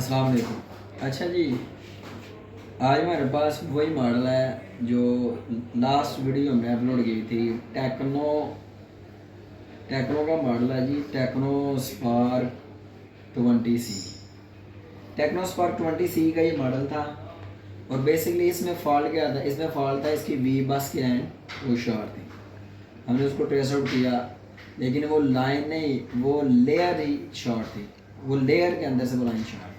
अस्सलाम वालेकुम। अच्छा जी, आज हमारे पास वही मॉडल है जो लास्ट वीडियो हमने अपलोड की थी। टेक्नो टेक्नो का मॉडल है जी, Tecno spark 20C। Tecno spark 20C का ये मॉडल था। और बेसिकली इसमें फॉल्ट क्या था, इसमें फॉल्ट था इसकी वी बस की लाइन वो शॉर्ट थी। हमने उसको ट्रेस आउट किया, लेकिन वो लाइन नहीं, वो लेयर ही शॉर्ट थी। वो लेयर के अंदर से वो लाइन शॉर्ट थी।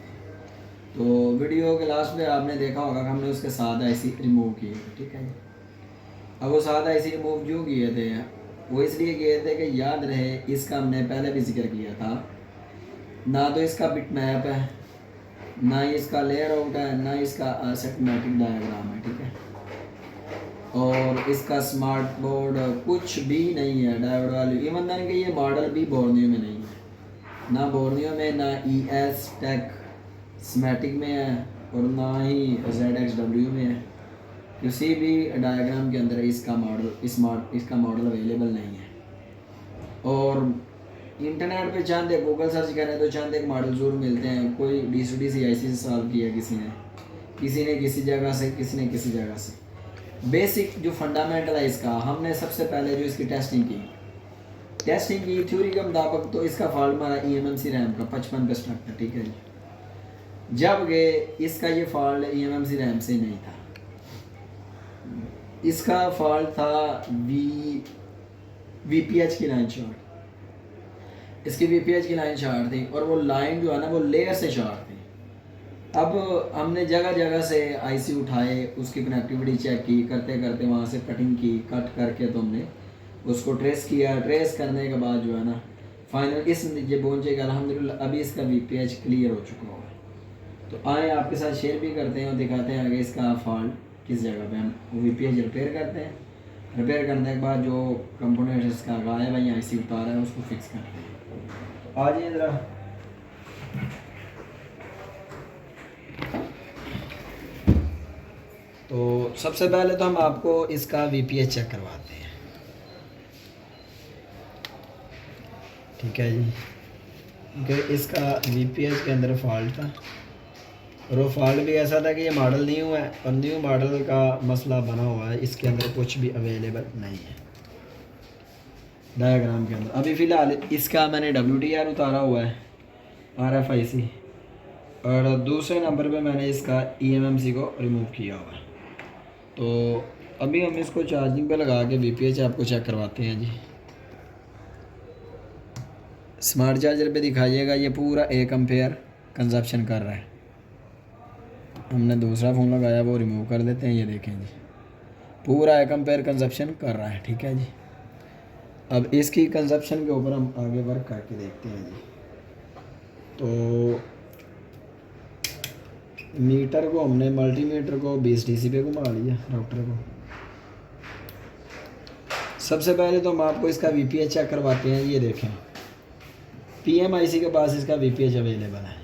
तो वीडियो के लास्ट में आपने देखा होगा कि हमने उसके साथ आईसी रिमूव किए थे, ठीक है। अब वो साथ आईसी रिमूव क्यों किए थे, वो इसलिए किए थे कि याद रहे इसका हमने पहले भी जिक्र किया था, ना तो इसका बिट मैप है, ना इसका लेयर आउट है, ना इसका सेटमेटिक डायग्राम है, ठीक है। और इसका स्मार्ट बोर्ड कुछ भी नहीं है, डायोड वाली। इवन दैन कि ये मॉडल भी बोर्नियो में नहीं है, ना बोर्नियो में, ना ES टेक स्मैटिक में है, और ना ही ZXW में है। किसी भी डायग्राम के अंदर इसका मॉडल अवेलेबल नहीं है। और इंटरनेट पे चंद एक गूगल सर्च करें तो चंद एक मॉडल ज़रूर मिलते हैं। कोई DC IC से सॉल्व किया किसी ने किसी जगह से, किसी ने किसी जगह से। बेसिक जो फंडामेंटल है इसका, हमने सबसे पहले जो इसकी टेस्टिंग की थ्योरी के मुताबिक, तो इसका फॉल्ट हमारा eMMC रैम का 55 पे स्टक था, ठीक है जी। जबकि इसका ये फॉल्ट eMMC रैम से नहीं था, इसका फॉल्ट था VPH की लाइन शॉर्ट। इसकी VPH की लाइन शॉर्ट थी, और वो लाइन जो है ना वो लेयर से शॉर्ट थी। अब हमने जगह जगह से आईसी उठाए, उसकी कनेक्टिविटी चेक की, करते करते वहाँ से कटिंग की, कट करके तो हमने उसको ट्रेस किया। ट्रेस करने के बाद जो है ना फाइनल इस नतीजे पहुँचेगा अल्हम्दुलिल्लाह। अभी इसका VPH क्लियर हो चुका होगा। तो आए आपके साथ शेयर भी करते हैं और दिखाते हैं आगे इसका फॉल्ट किस जगह पे हम वो VPH रिपेयर करते हैं। रिपेयर करने के बाद जो कंपोनेंट इसका गायब है या आईसी उतारा है उसको फिक्स करते हैं। आ जाइए ज़रा। तो सबसे पहले तो हम आपको इसका VPH चेक करवाते हैं, ठीक है जी। क्योंकि इसका VPH के अंदर फॉल्ट था, और वो फॉल्ट भी ऐसा था कि ये मॉडल न्यू है, और न्यू मॉडल का मसला बना हुआ है, इसके अंदर कुछ भी अवेलेबल नहीं है डायग्राम के अंदर। अभी फ़िलहाल इसका मैंने WTR उतारा हुआ है, RFIC, और दूसरे नंबर पे मैंने इसका eMMC को रिमूव किया हुआ है। तो अभी हम इसको चार्जिंग पे लगा के VPH आपको चेक करवाते हैं जी। स्मार्ट चार्जर पे दिखाइएगा, ये पूरा 1 एम्पेयर कंजप्शन कर रहा है। हमने दूसरा फ़ोन लगाया, वो रिमूव कर देते हैं। ये देखें जी, पूरा 1 एम्पेयर कंजप्शन कर रहा है, ठीक है जी। अब इसकी कंजप्शन के ऊपर हम आगे वर्क करके देखते हैं जी। तो मीटर को हमने, मल्टीमीटर को 20 DC पे घुमा लिया, राउटर को। सबसे पहले तो हम आपको इसका VPH चेक करवाते हैं। ये देखें, PMIC के पास इसका VPH अवेलेबल है,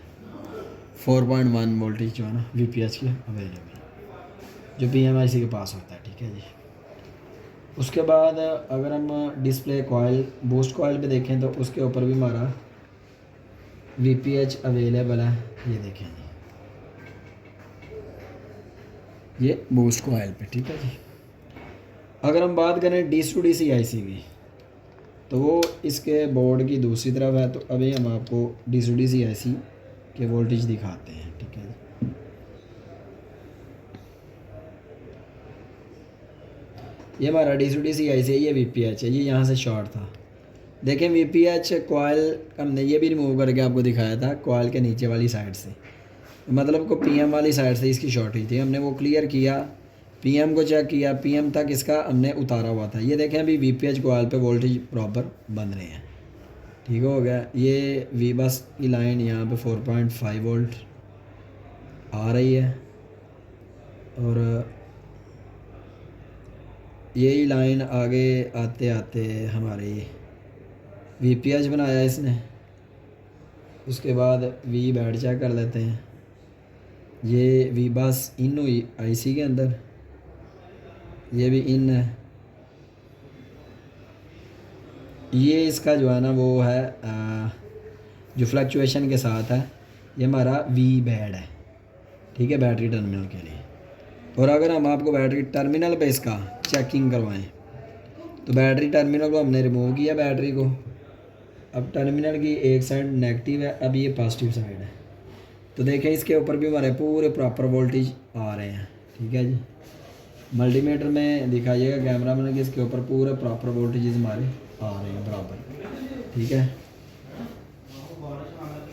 4.1 वोल्टेज जो है ना VPH की अवेलेबल, जो PMIC के पास होता है, ठीक है जी। उसके बाद अगर हम डिस्प्ले कॉइल, बूस्ट कॉइल पे देखें तो उसके ऊपर भी हमारा VPH अवेलेबल है। ये देखें जी, ये बूस्ट कॉइल पे, ठीक है जी। अगर हम बात करें DC IC की, तो वो इसके बोर्ड की दूसरी तरफ है। तो अभी हम आपको DC IC के वोल्टेज दिखाते हैं, ठीक है जी। ये हमारा DC IC है, ये VPH है, ये यहाँ से शॉर्ट था। देखें VPH कॉइल हमने ये भी रिमूव करके आपको दिखाया था, कॉइल के नीचे वाली साइड से, मतलब को PM वाली साइड से इसकी शॉर्ट हुई थी। हमने वो क्लियर किया, PM को चेक किया, PM तक इसका हमने उतारा हुआ था। ये देखें अभी VPH कॉइल पे वोल्टेज प्रॉपर बन रहे हैं, ठीक हो गया। ये वी बस की लाइन यहाँ पे 4.5 वोल्ट आ रही है, और यही लाइन आगे आते आते हमारी VPH बनाया इसने। उसके बाद वी बैड चेक कर लेते हैं। ये वी बस इन हुई IC के अंदर, ये भी इन है। ये इसका जो है ना वो है जो फ्लक्चुएशन के साथ है, ये हमारा वी बैड है, ठीक है, बैटरी टर्मिनल के लिए। और अगर हम आपको बैटरी टर्मिनल पे इसका चेकिंग करवाएं तो बैटरी टर्मिनल को हमने रिमूव किया बैटरी को। अब टर्मिनल की एक साइड नेगेटिव है, अब ये पॉजिटिव साइड है। तो देखें इसके ऊपर भी हमारे पूरे प्रॉपर वोल्टेज आ रहे हैं, ठीक है जी। मल्टीमीटर में दिखाइएगा कैमरा में कि इसके ऊपर पूरे प्रॉपर वोल्टेज हमारे आ रहे हैं बराबर, ठीक है।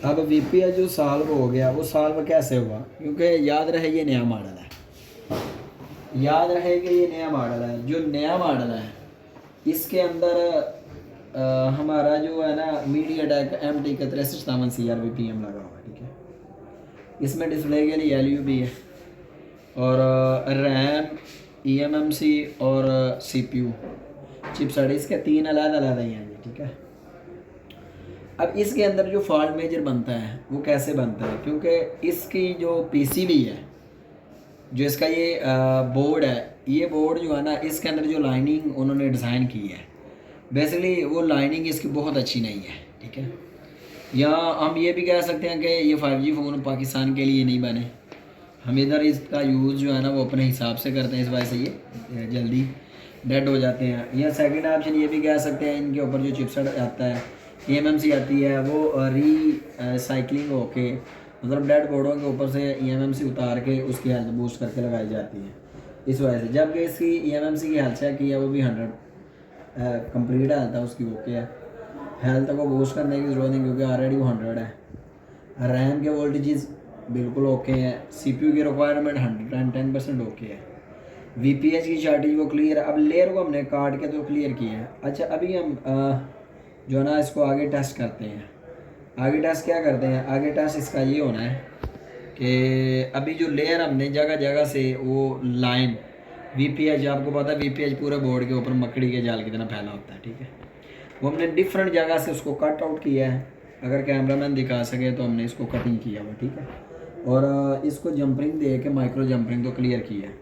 अब वीपीएच जो सॉल्व हो गया वो सॉल्व कैसे हुआ, क्योंकि याद रहे ये नया मॉडल है, याद रहे कि ये नया मॉडल है। जो नया मॉडल है इसके अंदर हमारा जो है ना मीडियाटेक MT 6357 CR-VPM लगा हुआ है, ठीक है। इसमें डिस्प्ले के लिए LUB है और रैम, eMMC और CPU चिपसेट इसके 3 अलग-अलग ही हैं, ठीक है। अब इसके अंदर जो फॉल्ट मेजर बनता है वो कैसे बनता है, क्योंकि इसकी जो PCB है, जो इसका ये बोर्ड है, ये बोर्ड जो है ना इसके अंदर जो लाइनिंग उन्होंने डिज़ाइन की है बेसिकली वो लाइनिंग इसकी बहुत अच्छी नहीं है, ठीक है। या हम ये भी कह सकते हैं कि ये 5G फ़ोन पाकिस्तान के लिए नहीं बने, हम इधर इसका यूज़ जो है ना वो अपने हिसाब से करते हैं, इस वजह से ये जल्दी डेड हो जाते हैं। या सेकंड ऑप्शन ये भी कह सकते हैं इनके ऊपर जो चिपसेट आता है, eMMC आती है, वो रीसाइक्लिंग होके मतलब डेड बोर्डों के ऊपर से eMMC उतार के उसकी हेल्थ बूस्ट करके लगाई जाती है, इस वजह से। जबकि इसकी eMMC की हेल्थ चेक की है वो भी 100 कंप्लीट हेल्थ है उसकी, ओके है। हेल्थ को बूस्ट करने की ज़रूरत नहीं क्योंकि ऑलरेडी वो 100 है। रैम के वोल्टेजेस बिल्कुल ओके हैं। CPU की रिक्वायरमेंट 110% ओके है। VPH की शॉर्टेज वो क्लियर है। अब लेयर को हमने काट के तो क्लियर किया है। अच्छा अभी हम जो है ना इसको आगे टेस्ट करते हैं। आगे टेस्ट क्या करते हैं, आगे टेस्ट इसका ये होना है कि अभी जो लेयर हमने जगह जगह से वो लाइन VPH, आपको पता है VPH पूरे बोर्ड के ऊपर मकड़ी के जाल की तरह फैला होता है, ठीक है। वो हमने डिफरेंट जगह से उसको कट आउट किया है, अगर कैमरामैन दिखा सके तो हमने इसको कटिंग किया हुआ, ठीक है। और इसको जंपरिंग दे के माइक्रो जंपरिंग तो क्लियर की है।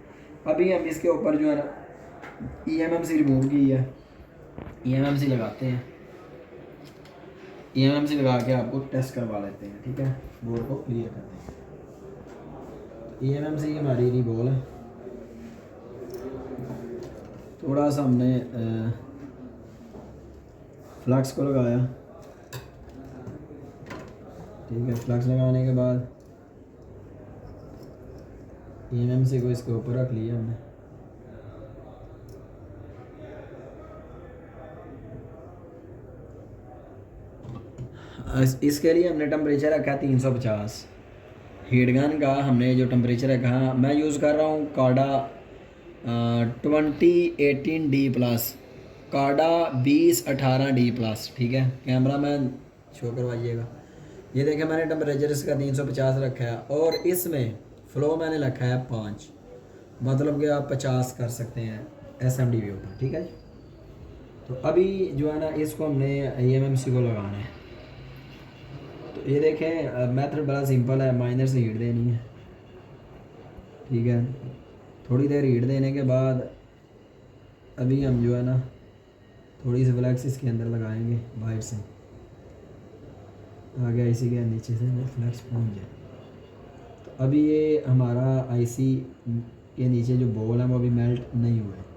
अभी हम इसके ऊपर जो है ना eMMC रिमूव की है, eMMC लगाते हैं। eMMC लगा के आपको टेस्ट करवा लेते हैं, ठीक है, बोर्ड को क्लियर करते हैं। eMMC की हमारी रिबॉल है, थोड़ा सा हमने फ्लक्स को लगाया, ठीक है। फ्लक्स लगाने के बाद eMMC को इसके ऊपर रख लिया हमने। इसके लिए हमने टेम्परेचर रखा है 350। हीट गन का हमने जो टेम्परेचर रखा, मैं यूज़ कर रहा हूँ कार्डा 2018D+, कार्डा 2018D+, ठीक है। कैमरा मैन शो करवाइएगा। ये देखें मैंने टेम्परेचर इसका 350 रखा है और इसमें फ़्लो मैंने रखा है 5, मतलब कि आप 50 कर सकते हैं SMD व्यू पर, ठीक है जी। तो अभी जो है ना इसको हमने eMMC को लगाना है। तो ये देखें मेथड बड़ा सिंपल है, माइनर से हीट देनी है, ठीक है। थोड़ी देर हीट देने के बाद अभी हम जो है ना थोड़ी सी फ्लैक्स इसके अंदर लगाएंगे बाहर से, आगे IC के नीचे से फ्लैक्स पहुंच जाए। तो अभी ये हमारा IC के नीचे जो बॉल है वो अभी मेल्ट नहीं हुआ है।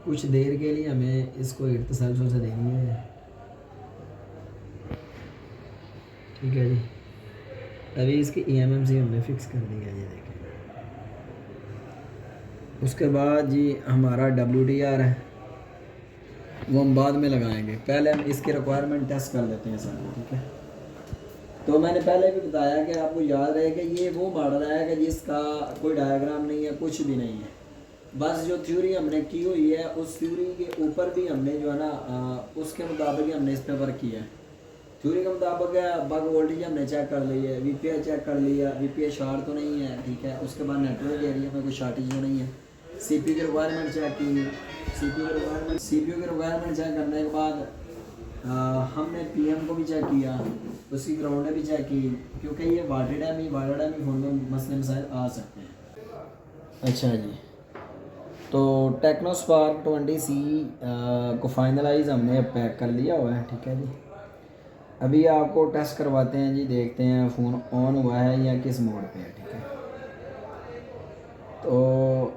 कुछ देर के लिए हमें इसको हीट तसलसल से देनी है, ठीक है जी। अभी इसकी eMMC हमने फिक्स कर दी है, ये देखें। उसके बाद जी हमारा WDR है वो हम बाद में लगाएंगे, पहले हम इसकी रिक्वायरमेंट टेस्ट कर लेते हैं सारी, ठीक है। तो मैंने पहले भी बताया कि आपको याद रहे कि ये वो मॉडल है कि जिसका कोई डायग्राम नहीं है, कुछ भी नहीं है, बस जो थ्योरी हमने की हुई है उस थ्योरी के ऊपर भी हमने जो है ना उसके मुताबिक ही हमने इस पर वर्क किया है। थ्योरी के मुताबिक बग वोल्टेज हमने चेक कर ली है, VPH चेक कर लिया, VPH शॉर्ट तो नहीं है, ठीक है। उसके बाद नेटवर्क एरिया में कोई शॉर्टेज तो नहीं है। CPU की रिक्वायरमेंट चेक की, CPU की रिक्वायरमेंट चेक करने के बाद हमने PM को भी चेक किया, उसकी ग्राउंड भी चेक की, क्योंकि ये वाटर डैम ही फ़ोन में मसले मसाइल आ सकते हैं। अच्छा जी, तो टेक्नो स्पार्क 20C को फाइनलाइज हमने पैक कर लिया हुआ है, ठीक है जी। अभी आपको टेस्ट करवाते हैं जी, देखते हैं फ़ोन ऑन हुआ है या किस मोड पे है, ठीक है। तो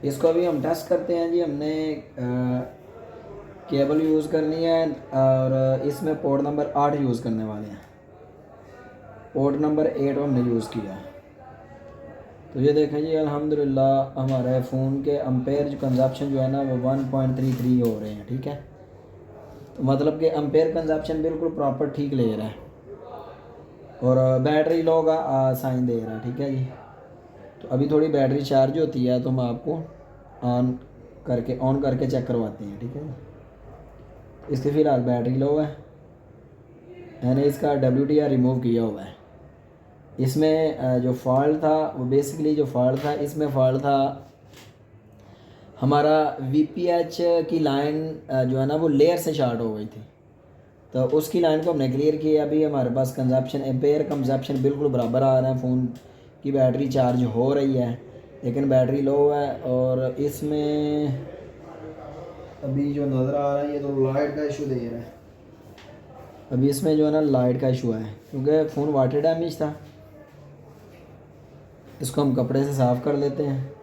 इसको अभी हम टेस्ट करते हैं जी। हमने केबल यूज़ करनी है और इसमें पोर्ट नंबर 8 यूज़ करने वाले हैं। पोर्ट नंबर 8 हमने यूज़ किया है। तो ये देखें जी, अल्हम्दुलिल्लाह हमारे फ़ोन के एम्पेयर जो कंजप्शन जो है ना वो 1.33 हो रहे हैं, ठीक है। तो मतलब कि एम्पेयर कंजप्शन बिल्कुल प्रॉपर ठीक ले रहा है और बैटरी लो का साइन दे रहा है, ठीक है जी। तो अभी थोड़ी बैटरी चार्ज होती है तो हम आपको ऑन करके चेक करवाते हैं, ठीक है जी। इसकी फ़िलहाल बैटरी लो है, मैंने इसका WTR रिमूव किया हुआ है। इसमें जो फॉल्ट था वो बेसिकली जो फॉल्ट था इसमें फॉल्ट था हमारा VPH की लाइन जो है ना वो लेयर से शार्ट हो गई थी। तो उसकी लाइन को हमने क्लियर किया। अभी हमारे पास कंजप्शन एम्पेयर कंजप्शन बिल्कुल बराबर आ रहा है, फ़ोन की बैटरी चार्ज हो रही है लेकिन बैटरी लो है। और इसमें अभी जो नज़र आ रहा है ये तो लाइट का इशू दे रहा है। अभी इसमें जो है ना लाइट का इशू है क्योंकि फ़ोन वाटर डैमेज था। इसको हम कपड़े से साफ़ कर लेते हैं।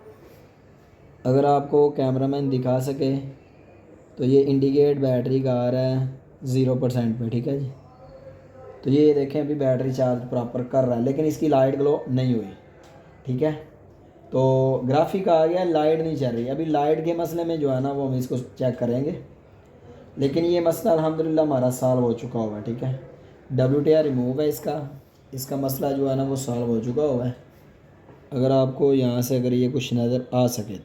अगर आपको कैमरामैन दिखा सके तो ये इंडिकेट बैटरी का आ रहा है 0% पे, ठीक है जी। तो ये देखें अभी बैटरी चार्ज प्रॉपर कर रहा है लेकिन इसकी लाइट ग्लो नहीं हुई, ठीक है। तो ग्राफिक आ गया, लाइट नहीं चल रही। अभी लाइट के मसले में जो है ना वो हम इसको चेक करेंगे, लेकिन ये मसला अल्हम्दुलिल्लाह हमारा सॉल्व हो चुका हुआ है, ठीक है। WTR रिमूव है इसका मसला जो है ना वो सॉल्व हो चुका हुआ है। अगर आपको यहाँ से अगर ये कुछ नज़र आ सके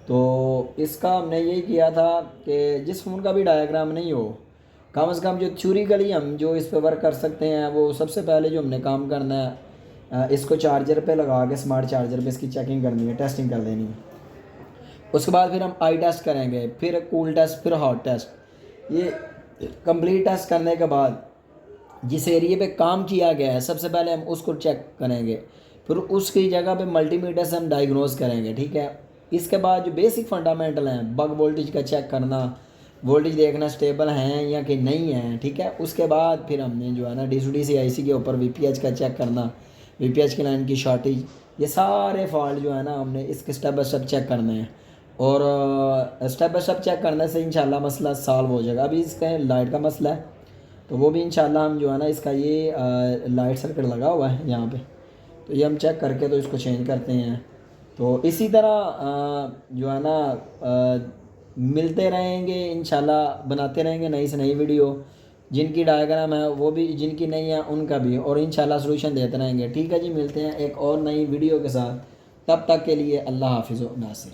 तो इसका हमने यही किया था कि जिस फ़ोन का भी डायग्राम नहीं हो, कम से कम जो थ्योरिकली हम जो इस पर वर्क कर सकते हैं वो सबसे पहले जो हमने काम करना है इसको चार्जर पे लगा के स्मार्ट चार्जर पे इसकी चेकिंग करनी है, टेस्टिंग कर देनी है। उसके बाद फिर हम आई टेस्ट करेंगे, फिर कूल टेस्ट, फिर हॉट टेस्ट। ये कंप्लीट टेस्ट करने के बाद जिस एरिए पे काम किया गया है सबसे पहले हम उसको चेक करेंगे, फिर उसकी जगह पे मल्टीमीटर से हम डायग्नोज करेंगे, ठीक है। इसके बाद जो बेसिक फंडामेंटल हैं, बग वोल्टेज का चेक करना, वोल्टेज देखना स्टेबल हैं या कि नहीं है, ठीक है। उसके बाद फिर हमने जो है ना DC-DC IC के ऊपर VPH का चेक करना, VPH की लाइन की शॉर्टेज, ये सारे फॉल्ट जो है ना हमने इसके स्टेप बाय स्टेप चेक करने हैं। और स्टेप बाय स्टेप चेक करने से इंशाल्लाह मसला सॉल्व हो जाएगा। अभी इसका लाइट का मसला है तो वो भी इंशाल्लाह हम जो है ना इसका ये लाइट सर्किट लगा हुआ है यहाँ पे, तो ये हम चेक करके तो इसको चेंज करते हैं। तो इसी तरह जो है ना मिलते रहेंगे इंशाल्लाह, बनाते रहेंगे नई से नई वीडियो। जिनकी डायग्राम है वो भी, जिनकी नहीं है उनका भी, और इंशाल्लाह सलूशन देते रहेंगे, ठीक है जी। मिलते हैं एक और नई वीडियो के साथ, तब तक के लिए अल्लाह हाफिज़ व नासिर।